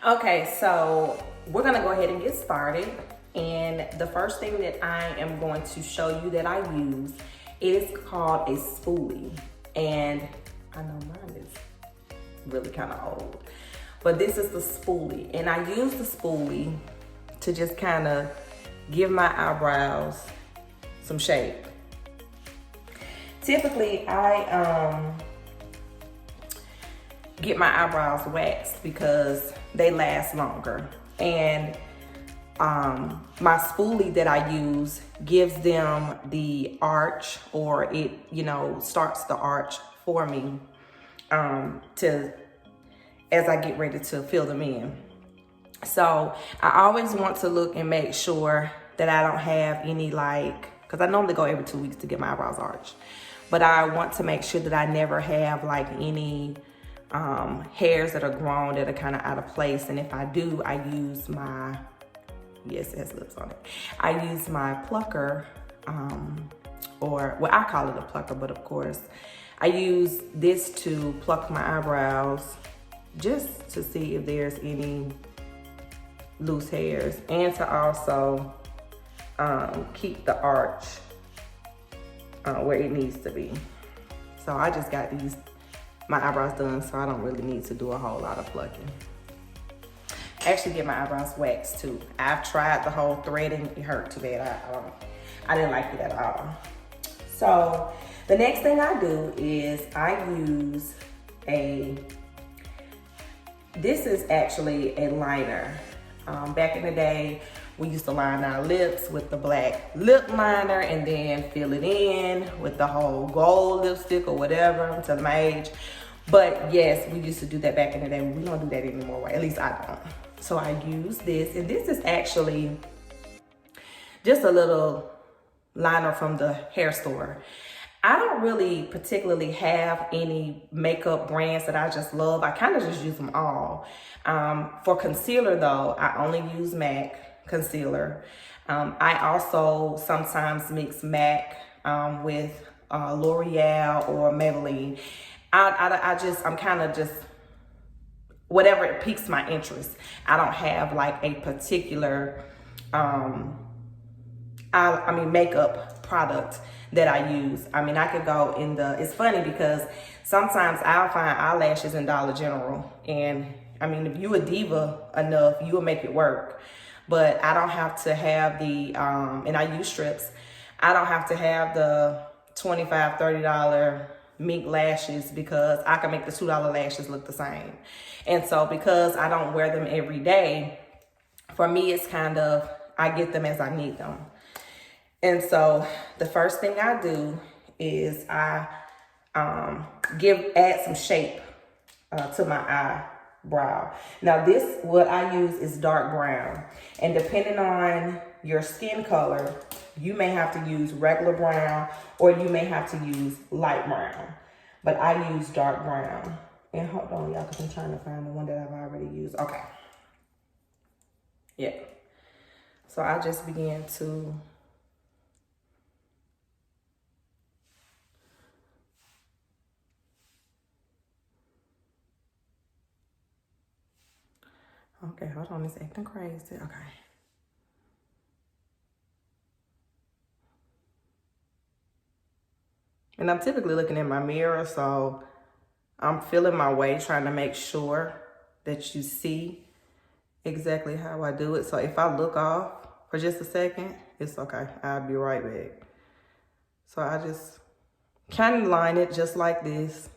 Okay, so we're gonna go ahead and get started. And the first thing that I am going to show you that I use is called a spoolie. And I know mine is really kind of old, but this is the spoolie. And I use the spoolie to just kind of give my eyebrows some shape. Typically, I get my eyebrows waxed because they last longer. And my spoolie that I use gives them the arch, or it, starts the arch for me as I get ready to fill them in. So I always want to look and make sure that I don't have any, because I normally go every 2 weeks to get my eyebrows arched, but I want to make sure that I never have any hairs that are grown that are kind of out of place. And if I do, I use my, yes, it has lips on it. I use my plucker, I call it a plucker, but of course I use this to pluck my eyebrows just to see if there's any loose hairs, and to also keep the arch where it needs to be. So I just got my eyebrows done, so I don't really need to do a whole lot of plucking. I actually get my eyebrows waxed too. I've tried the whole threading, it hurt too bad. I didn't like it at all. So the next thing I do is I use this is actually a liner. Back in the day, we used to line our lips with the black lip liner and then fill it in with the whole gold lipstick or whatever until my age. But yes, we used to do that back in the day. We don't do that anymore, at least I don't. So I use this, and this is actually just a little liner from the hair store. I don't really particularly have any makeup brands that I just love. I kind of just use them all. For concealer though, I only use MAC concealer. I also sometimes mix MAC with L'Oreal or Maybelline. I'm kind of just, whatever it piques my interest. I don't have a particular, makeup product that I use. I could go it's funny because sometimes I'll find eyelashes in Dollar General, and if you a diva enough, you will make it work. But I don't have to have and I use strips. I don't have to have the $25, $30 mink lashes because I can make the $2 lashes look the same. And so because I don't wear them every day, for me it's kind of, I get them as I need them. And so the first thing I do is I add some shape to my eyebrow. Now what I use is dark brown. And depending on your skin color, you may have to use regular brown or you may have to use light brown. But I use dark brown. And hold on, y'all, because I'm trying to find the one that I've already used. Okay. Yeah. So I just begin to okay, hold on, it's acting crazy. Okay. And I'm typically looking in my mirror, so I'm feeling my way, trying to make sure that you see exactly how I do it. So if I look off for just a second, it's okay. I'll be right back. So I just kind of line it just like this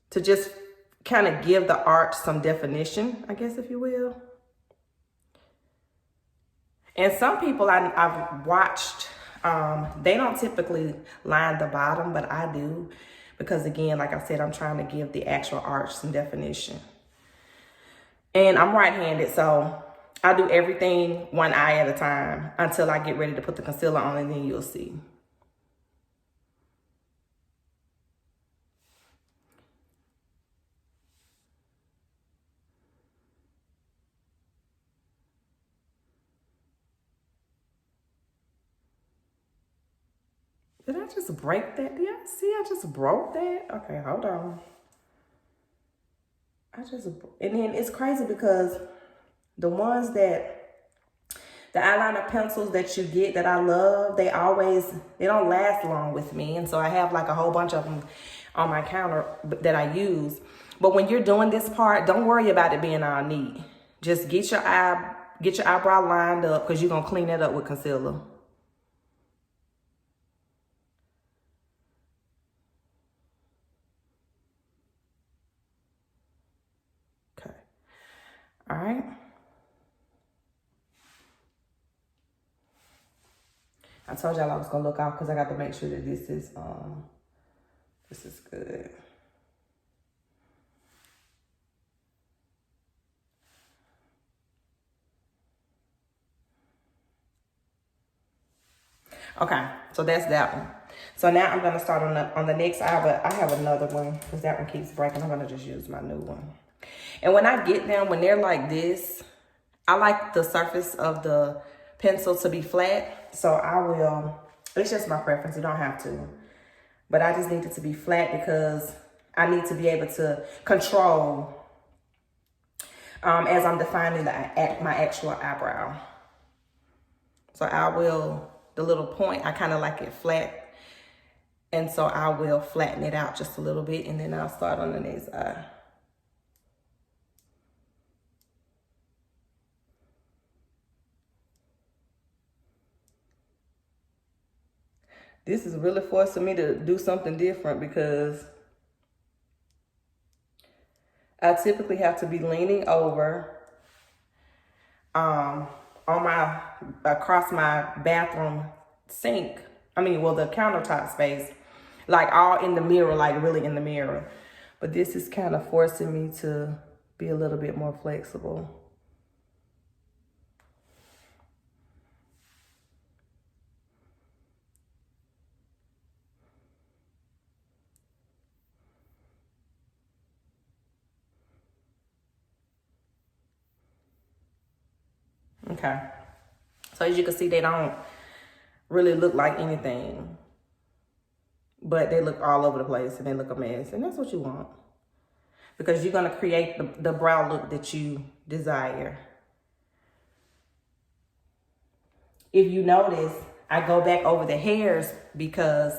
to just kind of give the arch some definition, I guess, if you will. And some people I've watched, they don't typically line the bottom, but I do. Because again, like I said, I'm trying to give the actual arch some definition. And I'm right-handed, so I do everything one eye at a time until I get ready to put the concealer on, and then you'll see. Did I just break that? Did y'all see I just broke that? Okay, hold on. And then it's crazy because the ones that, the eyeliner pencils that you get that I love, they don't last long with me. And so I have like a whole bunch of them on my counter that I use. But when you're doing this part, don't worry about it being all neat. Just get your eyebrow lined up because you're going to clean it up with concealer. Okay. All right. I told y'all I was going to look out because I got to make sure that this is good. Okay, so that's that one. So now I'm gonna start on the next eye, but I have another one because that one keeps breaking. I'm gonna just use my new one. And when I get them, when they're like this, I like the surface of the pencil to be flat. So I will, it's just my preference, you don't have to. But I just need it to be flat because I need to be able to control as I'm defining my actual eyebrow. So I will, the little point, I kind of like it flat. And so I will flatten it out just a little bit and then I'll start on the next eye. This is really forcing me to do something different because I typically have to be leaning over across my bathroom sink. The countertop space, like all in the mirror, like really in the mirror. But this is kind of forcing me to be a little bit more flexible. Okay, so as you can see, they don't really look like anything, but they look all over the place and they look a mess, and that's what you want because you're going to create the brow look that you desire. If you notice, I go back over the hairs because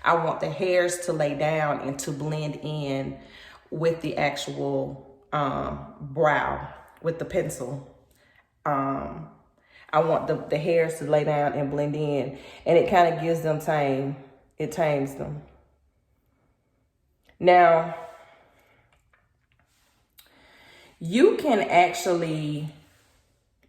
I want the hairs to lay down and to blend in with the actual brow with the pencil. I want the hairs to lay down and blend in, and it kind of gives them tame. It tames them. Now, you can actually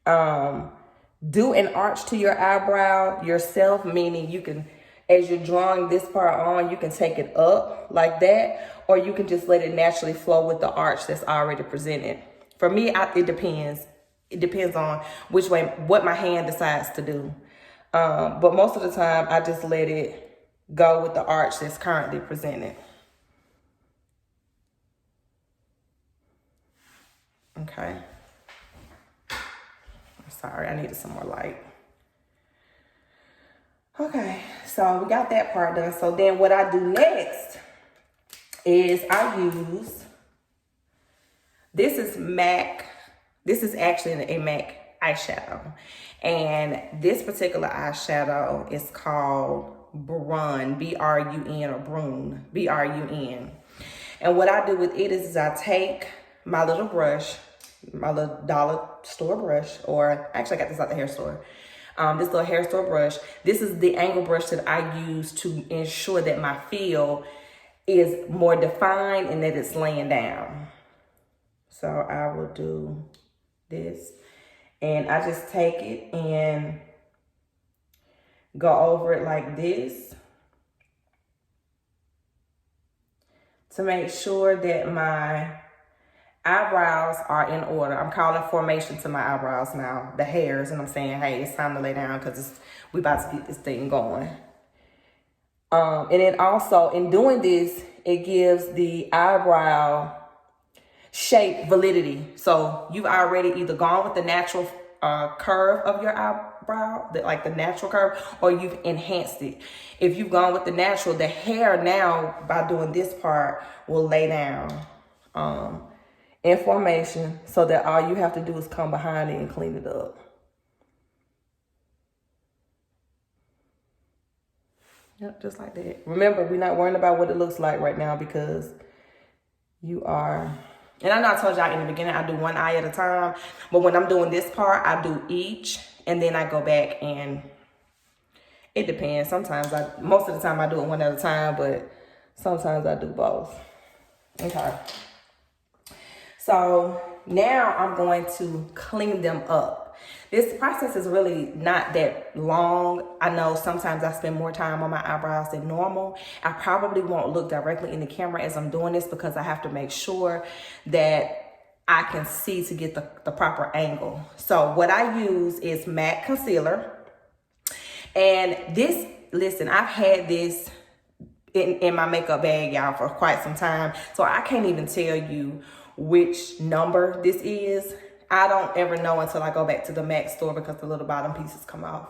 do an arch to your eyebrow yourself, meaning you can, as you're drawing this part on, you can take it up like that, or you can just let it naturally flow with the arch that's already presented. For me, it depends. It depends on what my hand decides to do. But most of the time, I just let it go with the arch that's currently presented. Okay. Sorry, I needed some more light. Okay, so we got that part done. So then what I do next is I use, this is actually a MAC eyeshadow. And this particular eyeshadow is called Brun, B-R-U-N, or Brun, B-R-U-N. And what I do with it is I take my little brush, my little dollar store brush, or actually I got this at the hair store. This little hair store brush. This is the angle brush that I use to ensure that my feel is more defined and that it's laying down. So I will do this, and I just take it and go over it like this to make sure that my eyebrows are in order. I'm calling formation to my eyebrows now, the hairs, and I'm saying, hey, it's time to lay down because we about to get this thing going. And then also in doing this, it gives the eyebrow shape validity. So you've already either gone with the natural curve of your eyebrow, like the natural curve, or you've enhanced it. If you've gone with the natural, the hair now, by doing this part, will lay down in formation, so that all you have to do is come behind it and clean it up. Yep, just like that. Remember, we're not worrying about what it looks like right now because you are, and I know I told y'all in the beginning, I do one eye at a time, but when I'm doing this part, I do each, and then I go back and it depends. Sometimes most of the time I do it one at a time, but sometimes I do both. Okay. So now I'm going to clean them up. This process is really not that long. I know sometimes I spend more time on my eyebrows than normal. I probably won't look directly in the camera as I'm doing this because I have to make sure that I can see to get the proper angle. So what I use is matte concealer. And this, listen, I've had this in my makeup bag, y'all, for quite some time. So I can't even tell you which number this is. I don't ever know until I go back to the MAC store because the little bottom pieces come off.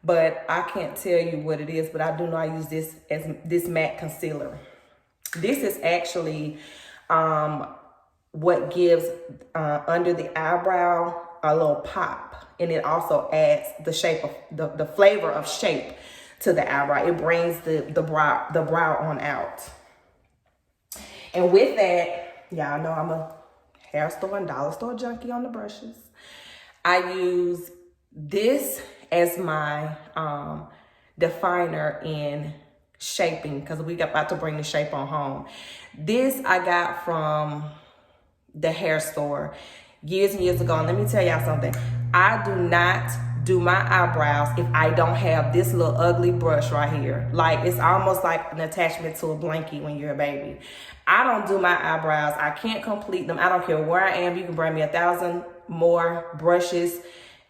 But I can't tell you what it is, but I do know I use this as this matte concealer. This is actually what gives under the eyebrow a little pop. And it also adds the shape of the flavor of shape to the eyebrow. It brings the brow on out. And with that, y'all know I'm a hair store and dollar store junkie on the brushes. I use this as my definer in shaping because we got about to bring the shape on home. This I got from the hair store years and years ago. And let me tell y'all something. I do not do my eyebrows if I don't have this little ugly brush right here. Like, it's almost like an attachment to a blankie when you're a baby. I don't do my eyebrows. I can't complete them. I don't care where I am. You can bring me 1,000 more brushes.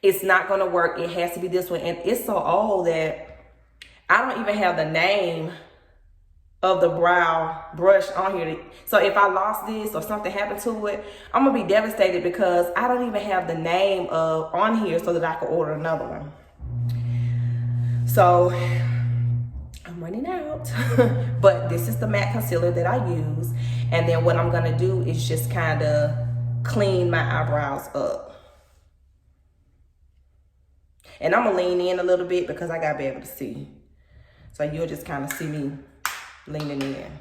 It's not going to work. It has to be this one. And it's so old that I don't even have the name of the brow brush on here. So if I lost this or something happened to it, I'm gonna be devastated because I don't even have the name of on here so that I can order another one. So I'm running out. But this is the matte concealer that I use. And then what I'm gonna do is just kind of clean my eyebrows up. And I'm gonna lean in a little bit because I gotta be able to see. So you'll just kind of see me leaning in.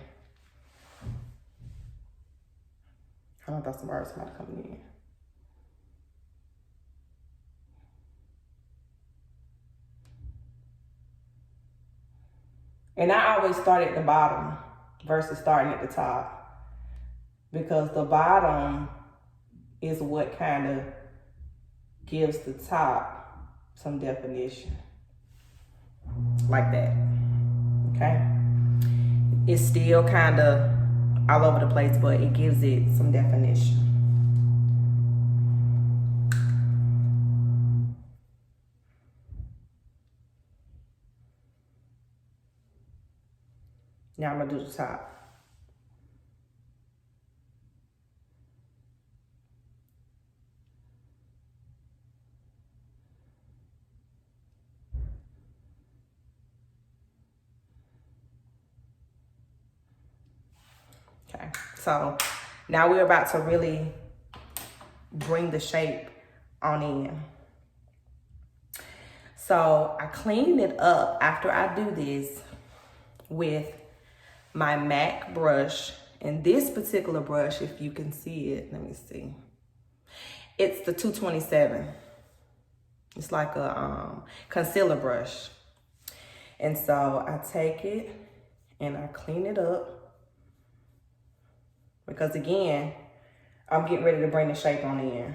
I thought some birds might come in. And I always start at the bottom versus starting at the top because the bottom is what kind of gives the top some definition. Like that. Okay? It's still kind of all over the place, but it gives it some definition. Now I'm gonna do the top. Okay, so now we're about to really bring the shape on in. So I clean it up after I do this with my MAC brush. And this particular brush, if you can see it, let me see. It's the 227. It's like a concealer brush. And so I take it and I clean it up. Because again, I'm getting ready to bring the shape on in.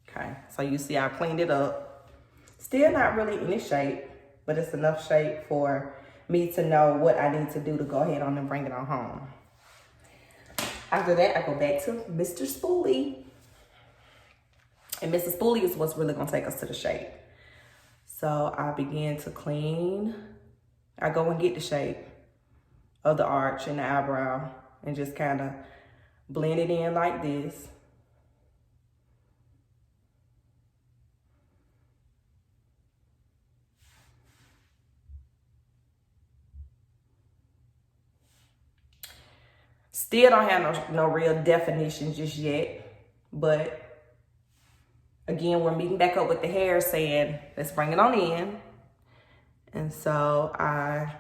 Okay, so you see I cleaned it up. Still not really any shape, but it's enough shape for me to know what I need to do to go ahead on and bring it on home. After that, I go back to Mr. Spoolie. And Mr. Spoolie is what's really gonna take us to the shape. So I begin to clean. I go and get the shape of the arch and the eyebrow and just kind of blend it in like this. Still don't have no real definition just yet. But again, we're meeting back up with the hair saying, let's bring it on in. And so I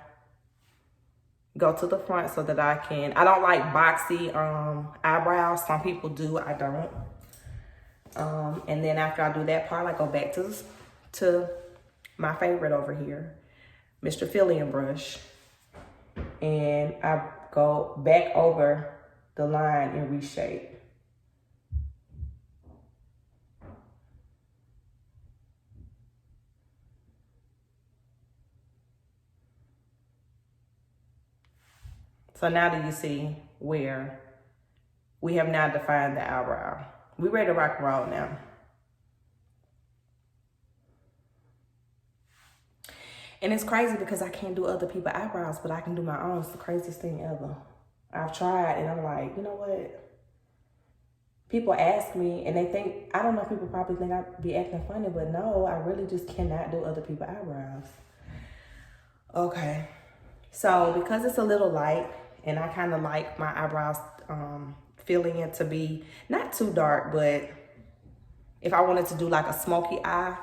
go to the front so that I don't like boxy eyebrows. Some people do, I don't. And then after I do that part, I go back to my favorite over here, Mr. Fill-In brush. And I go back over the line and reshape. So now do you see where we have now defined the eyebrow? We're ready to rock and roll now. And it's crazy because I can't do other people's eyebrows, but I can do my own. It's the craziest thing ever. I've tried and I'm like, you know what? People ask me and they think, I don't know, people probably think I'd be acting funny, but no, I really just cannot do other people's eyebrows. Okay. So because it's a little light and I kind of like my eyebrows filling in to be not too dark, but if I wanted to do like a smoky eye,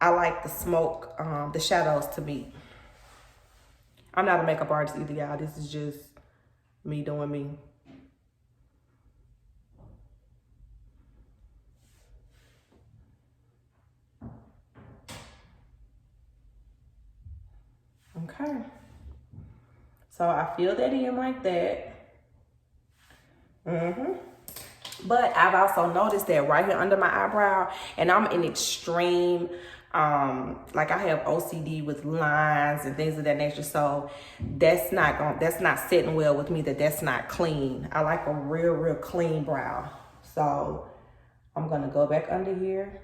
I like the smoke, the shadows to meet. I'm not a makeup artist either, y'all. This is just me doing me. Okay. So I fill that in like that. But I've also noticed that right here under my eyebrow, and I'm in extreme, like I have OCD with lines and things of that nature. So that's not sitting well with me, that's not clean. I like a real clean brow. So I'm gonna go back under here.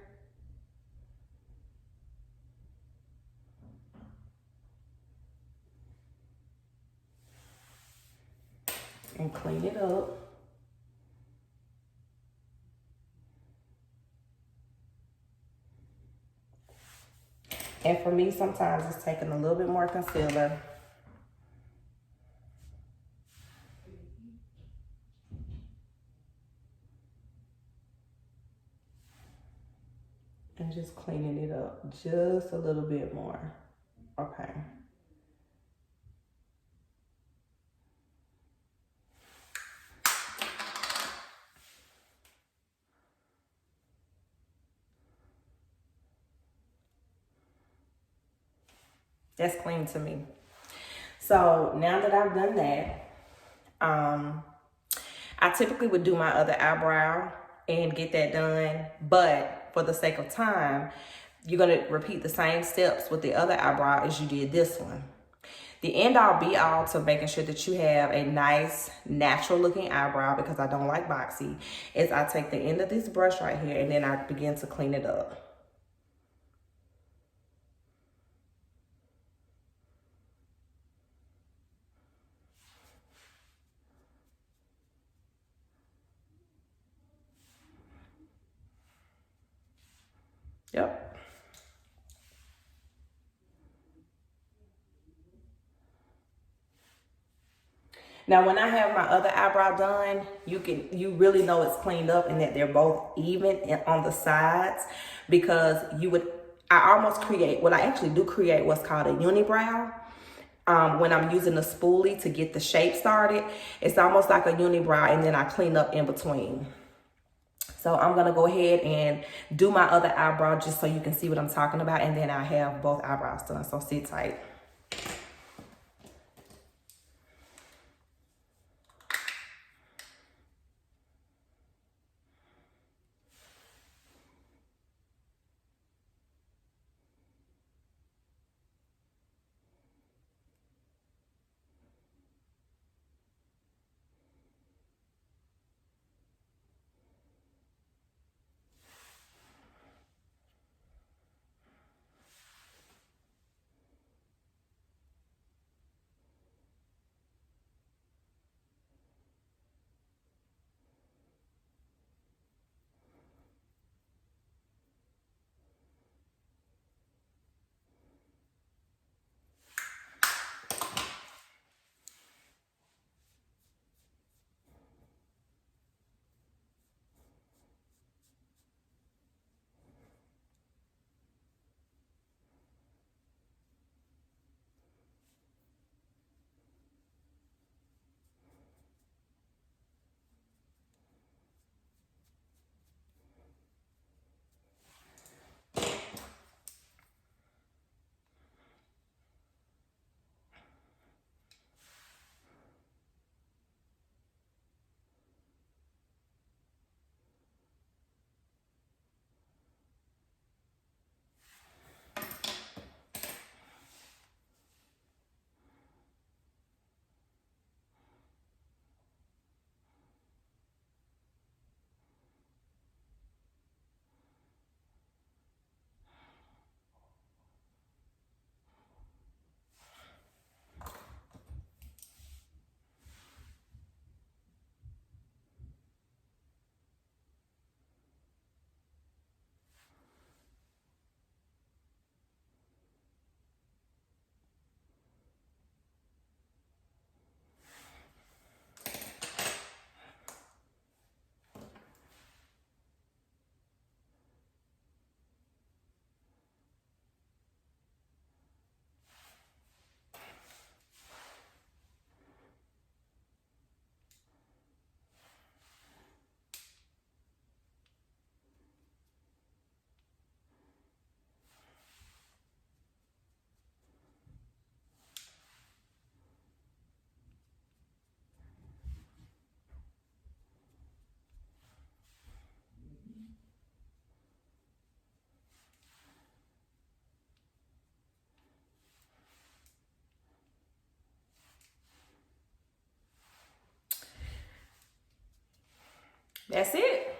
And clean it up. And for me, sometimes it's taking a little bit more concealer. And just cleaning it up just a little bit more. Okay. That's clean to me. So now that I've done that, I typically would do my other eyebrow and get that done. But for the sake of time, you're gonna repeat the same steps with the other eyebrow as you did this one. The end all be all to making sure that you have a nice natural looking eyebrow, because I don't like boxy, is I take the end of this brush right here and then I begin to clean it up. Yep. Now, when I have my other eyebrow done, you really know it's cleaned up and that they're both even on the sides, because I almost create, I actually do create what's called a unibrow. When I'm using the spoolie to get the shape started, it's almost like a unibrow, and then I clean up in between. So I'm gonna go ahead and do my other eyebrow just so you can see what I'm talking about, and then I have both eyebrows done, so sit tight. That's it.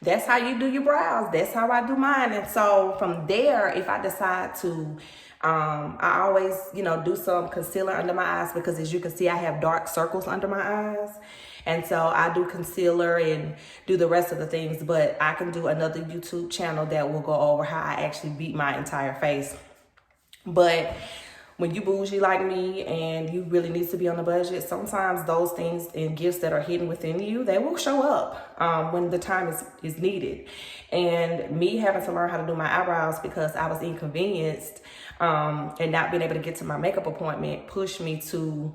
That's how you do your brows. That's how I do mine. And so from there, if I decide to, I always, do some concealer under my eyes, because as you can see, I have dark circles under my eyes. And so I do concealer and do the rest of the things, but I can do another YouTube channel that will go over how I actually beat my entire face. But when you bougie like me and you really need to be on a budget, sometimes those things and gifts that are hidden within you, they will show up when the time is needed. And me having to learn how to do my eyebrows because I was inconvenienced and not being able to get to my makeup appointment pushed me to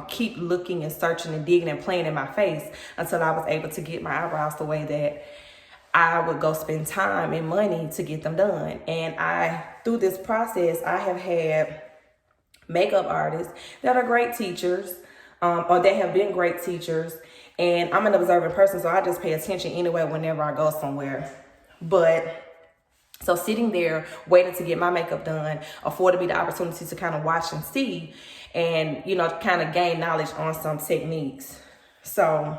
keep looking and searching and digging and playing in my face until I was able to get my eyebrows the way that I would go spend time and money to get them done. And through this process, I have had makeup artists that are great teachers, or they have been great teachers. And I'm an observant person, so I just pay attention anyway whenever I go somewhere. But so sitting there waiting to get my makeup done afforded me the opportunity to kind of watch and see and, kind of gain knowledge on some techniques. So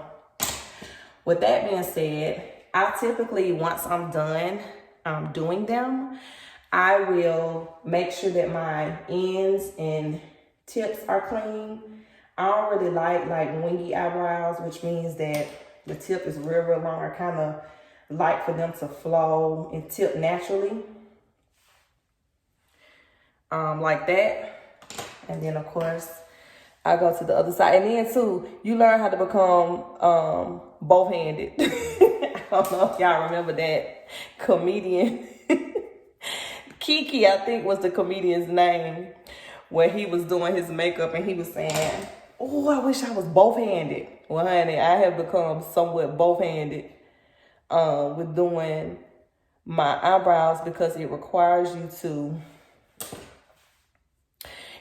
with that being said, I typically, once I'm done doing them, I will make sure that my ends and tips are clean. I don't really like wingy eyebrows, which means that the tip is real long. I kind of like for them to flow and tip naturally. Like that. And then, of course, I go to the other side. And then, too, you learn how to become both-handed. I don't know if y'all remember that comedian. Kiki, I think, was the comedian's name, where he was doing his makeup and he was saying, "Oh, I wish I was both-handed." Well, honey, I have become somewhat both-handed with doing my eyebrows because it requires you to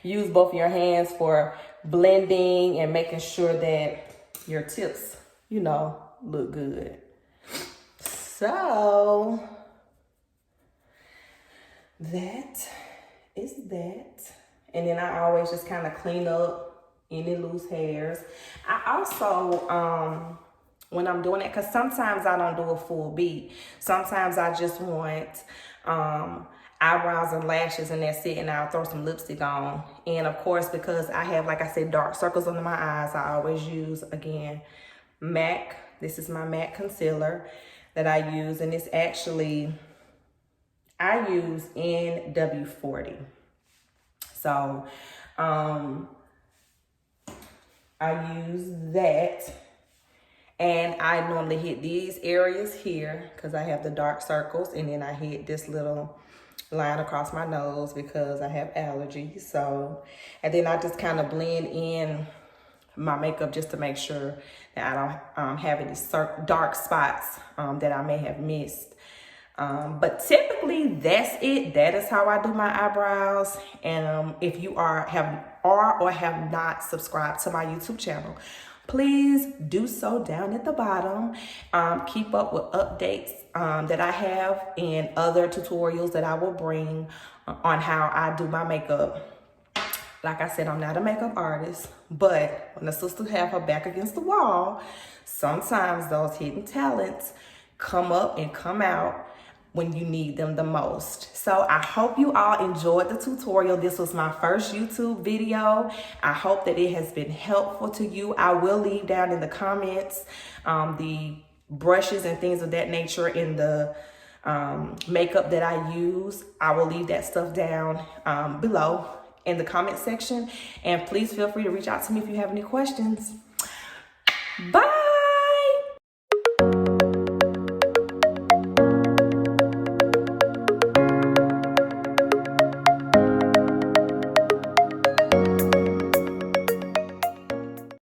use both your hands for blending and making sure that your tips, look good. So that is that. And then I always just kind of clean up any loose hairs. I also, when I'm doing it, because sometimes I don't do a full beat. Sometimes I just want eyebrows and lashes and that's it, and I'll throw some lipstick on. And of course, because I have, like I said, dark circles under my eyes, I always use, again, MAC. This is my MAC concealer that I use, and it's actually, I use NW40. So I use that, and I normally hit these areas here because I have the dark circles, and then I hit this little line across my nose because I have allergies. So, and then I just kind of blend in my makeup just to make sure that I don't have any dark spots that I may have missed. But typically that's it. That is how I do my eyebrows. And if you have not subscribed to my YouTube channel, please do so down at the bottom. Keep up with updates that I have and other tutorials that I will bring on how I do my makeup. Like I said, I'm not a makeup artist, but when the sister have her back against the wall, sometimes those hidden talents come up and come out when you need them the most. So I hope you all enjoyed the tutorial. This was my first YouTube video. I hope that it has been helpful to you. I will leave down in the comments the brushes and things of that nature in the makeup that I use. I will leave that stuff down below in the comment section. And please feel free to reach out to me if you have any questions. Bye.